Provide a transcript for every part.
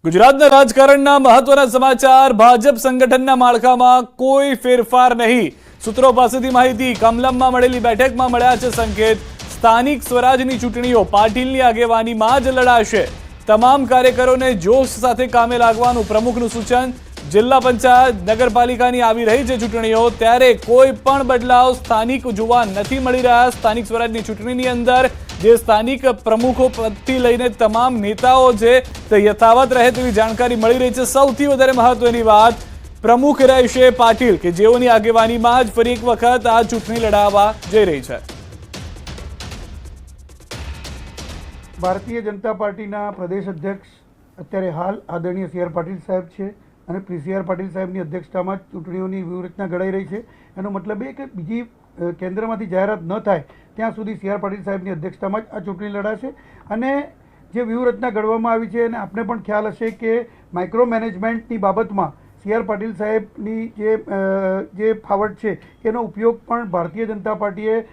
ગુજરાતના રાજકારણના મહત્વના સમાચાર। ભાજપ સંગઠનના માળખામાં કોઈ ફેરફાર નહીં। સૂત્રો પાસેથી માહિતી। કમલમમાં મળેલી બેઠકમાં મળ્યા છે સંકેત। સ્થાનિક સ્વરાજની ચૂંટણીઓ પાટીલની આગેવાનીમાં જ લડાશે। તમામ કાર્યકરોને જોશ સાથે કામે લાગવાનું પ્રમુખનું સૂચન। જિલ્લા પંચાયત નગરપાલિકાની આવી રહી છે ચૂંટણીઓ, ત્યારે કોઈ પણ બદલાવ સ્થાનિક જોવા નથી મળી રહ્યા। સ્થાનિક સ્વરાજની ચૂંટણીની અંદર જે સ્થાનિક પ્રમુખો પદથી લઈને તમામ નેતાઓ છે તે યથાવત રહે તેવી જાણકારી મળી રહી છે। સૌથી વધારે મહત્વની વાત, પ્રમુખ રહેશે પાટીલ કે જેઓની આગેવાનીમાં જ ફરી એક વખત આ ચૂંટણી લડાવવા જઈ રહી છે। ભારતીય જનતા પાર્ટીના પ્રદેશ અધ્યક્ષ અત્યારે હાલ આદરણીય સી આર પાટીલ સાહેબ છે અને સી આર પાટીલ સાહેબની અધ્યક્ષતામાં વ્યૂહરચના ઘડાઈ રહી છે। એનો મતલબ એ કે બીજી કેન્દ્રમાંથી જાહેરાત ન થાય ત્યાં સુધી સી આર પાટીલ સાહેબની અધ્યક્ષતામાં જ આ ચૂંટણી લડાશે। અને જે વ્યૂહરચના ઘડવામાં આવી છે અને આપને પણ ખ્યાલ હશે કે માઇક્રો મેનેજમેન્ટની બાબતમાં સી આર પાટીલ સાહેબની જે ફાવટ છે એનો ઉપયોગ પણ ભારતીય જનતા પાર્ટીએ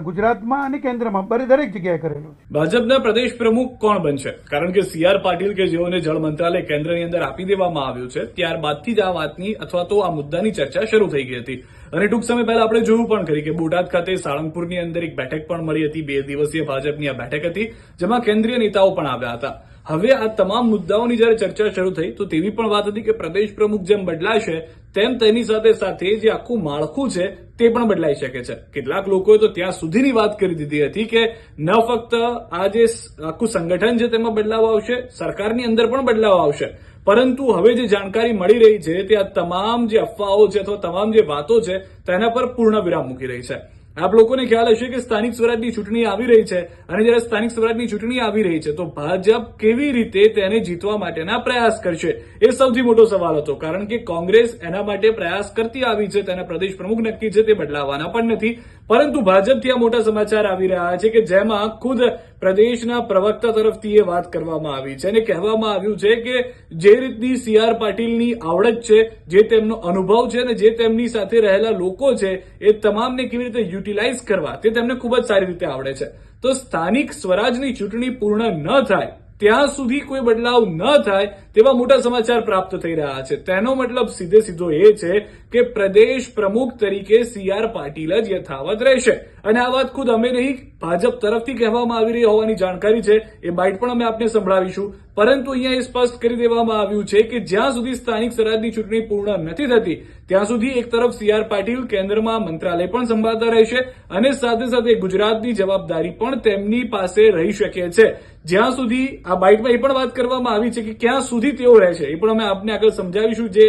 ગુજરાતમાં અને કેન્દ્રમાં દરેક જગ્યાએ કરેલો છે। ભાજપના પ્રદેશ પ્રમુખ કોણ બનશે? કારણ કે સી આર પાટીલ કે જેઓને જળ મંત્રાલય કેન્દ્રની અંદર આપી દેવામાં આવ્યું છે, ત્યારબાદથી જ આ વાતની અથવા તો આ મુદ્દાની ચર્ચા શરૂ થઈ ગઈ હતી। અને ટૂંક સમય પહેલા આપણે જોયું પણ કરી કે બોટાદ ખાતે સાળંગપુરની અંદર એક બેઠક પણ મળી હતી। 2 દિવસીય ભાજપની આ બેઠક હતી જેમાં કેન્દ્રીય નેતાઓ પણ આવ્યા હતા। હવે આ તમામ મુદ્દાઓની જ્યારે ચર્ચા શરૂ થઈ તો તેવી પણ વાત હતી કે પ્રદેશ પ્રમુખ જેમ બદલાશે તેમ તેની સાથે સાથે જે આખું માળખું છે તે પણ બદલાઈ શકે છે। કેટલાક લોકોએ તો ત્યાં સુધીની વાત કરી દીધી હતી કે ન ફક્ત આ જે આખું સંગઠન છે તેમાં બદલાવ આવશે, સરકારની અંદર પણ બદલાવ આવશે, પરંતુ હવે જે જાણકારી મળી રહી છે તે આ તમામ જે અફવાઓ છે અથવા તમામ જે વાતો છે તેના પર પૂર્ણ વિરામ મૂકી રહી છે। આપ લોકોને ખ્યાલ હશે કે સ્થાનિક સ્વરાજની ચૂંટણી આવી રહી છે અને જ્યારે સ્થાનિક સ્વરાજની ચૂંટણી આવી રહી છે તો ભાજપ કેવી રીતે તેને જીતવા માટેના પ્રયાસ કરશે એ સૌથી મોટો સવાલ હતો। કારણ કે કોંગ્રેસ એના માટે પ્રયાસ કરતી આવી છે, તેના પ્રદેશ પ્રમુખ નક્કી છે, તે બદલાવાના પણ નથી, પરંતુ ભાજપથી આ મોટા સમાચાર આવી રહ્યા છે કે જેમાં ખુદ પ્રદેશના પ્રવક્તા તરફથી એ વાત કરવામાં આવી છે અને કહેવામાં આવ્યું છે કે જે રીતની સી આર પાટીલની આવડત છે, જે તેમનો અનુભવ છે અને જે તેમની સાથે રહેલા લોકો છે એ તમામને કેવી રીતે યુટિલાઇઝ કરવા તે તેમને ખૂબ જ સારી રીતે આવડે છે। તો સ્થાનિક સ્વરાજની ચૂંટણી પૂર્ણ ન થાય ત્યાં સુધી કોઈ બદલાવ ન થાય તેવા મોટા સમાચાર પ્રાપ્ત થઈ રહ્યા છે। તેનો મતલબ સીધો એ છે કે પ્રદેશ પ્રમુખ તરીકે સી આર પાટીલ જ યથાવત રહેશે અને આ વાત ખુદ અમે નહીં, ભાજપ તરફથી કહેવામાં આવી રહી હોવાની જાણકારી છે। એ બાઇટ પણ અમે આપને સંભળાવીશું, પરંતુ અહીંયા એ સ્પષ્ટ કરી દેવામાં આવ્યું છે કે જ્યાં સુધી સ્થાનિક સ્વરાજની ચૂંટણી પૂર્ણ નથી થતી ત્યાં સુધી એક તરફ સી આર પાટીલ કેન્દ્રમાં મંત્રાલય પણ સંભાળતા રહેશે અને સાથે સાથે ગુજરાતની જવાબદારી પણ તેમની પાસે રહી શકે છે। જ્યાં સુધી આ બાઇટમાં એ પણ વાત કરવામાં આવી છે કે ક્યાં સુધી તેઓ રહેશે એ પણ અમે આપને આગળ સમજાવીશું, જે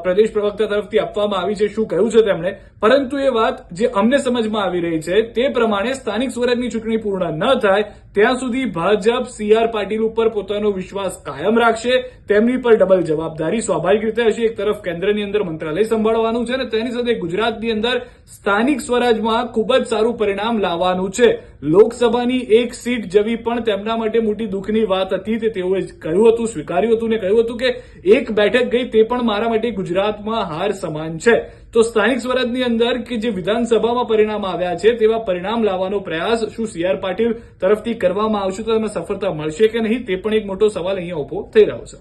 પ્રદેશ પ્રવક્તા તરફથી આપવામાં આવી છે, શું કહ્યું છે તેમણે। પરંતુ એ વાત જે અમને સમજમાં આવી રહી છે તે પ્રમાણે સ્થાનિક સ્વરાજની ચૂંટણી પૂર્ણ ન થાય ત્યાં સુધી ભાજપ સી આર પાટીલ ઉપર પોતાનો વિશ્વાસ કાયમ રાખશે। તેમની પર ડબલ જવાબદારી સ્વાભાવિક રીતે હશે। એક તરફ કેન્દ્રની અંદર મંત્રાલય સંભાળવાનું છે અને તેની સાથે ગુજરાતની અંદર સ્થાનિક સ્વરાજમાં ખૂબ જ સારું પરિણામ લાવવાનું છે। લોકસભાની એક સીટ જવી પણ તેમના માટે મોટી દુઃખની વાત હતી, તે તેઓએ કહ્યું હતું, સ્વીકાર્યું હતું ને કહ્યું હતું કે એક બેઠક ગઈ તે પણ મારા માટે ગુજરાતમાં હાર સમાન છે। તો સ્થાનિક સ્વરાજની અંદર કે જે વિધાનસભામાં પરિણામ આવ્યા છે તેવા પરિણામ લાવવાનો પ્રયાસ શું સી આર પાટીલ તરફથી કરવામાં આવશે તો તેમાં સફળતા મળશે કે નહીં તે પણ એક મોટો સવાલ અહીંયા ઉભો થઈ રહ્યો છે।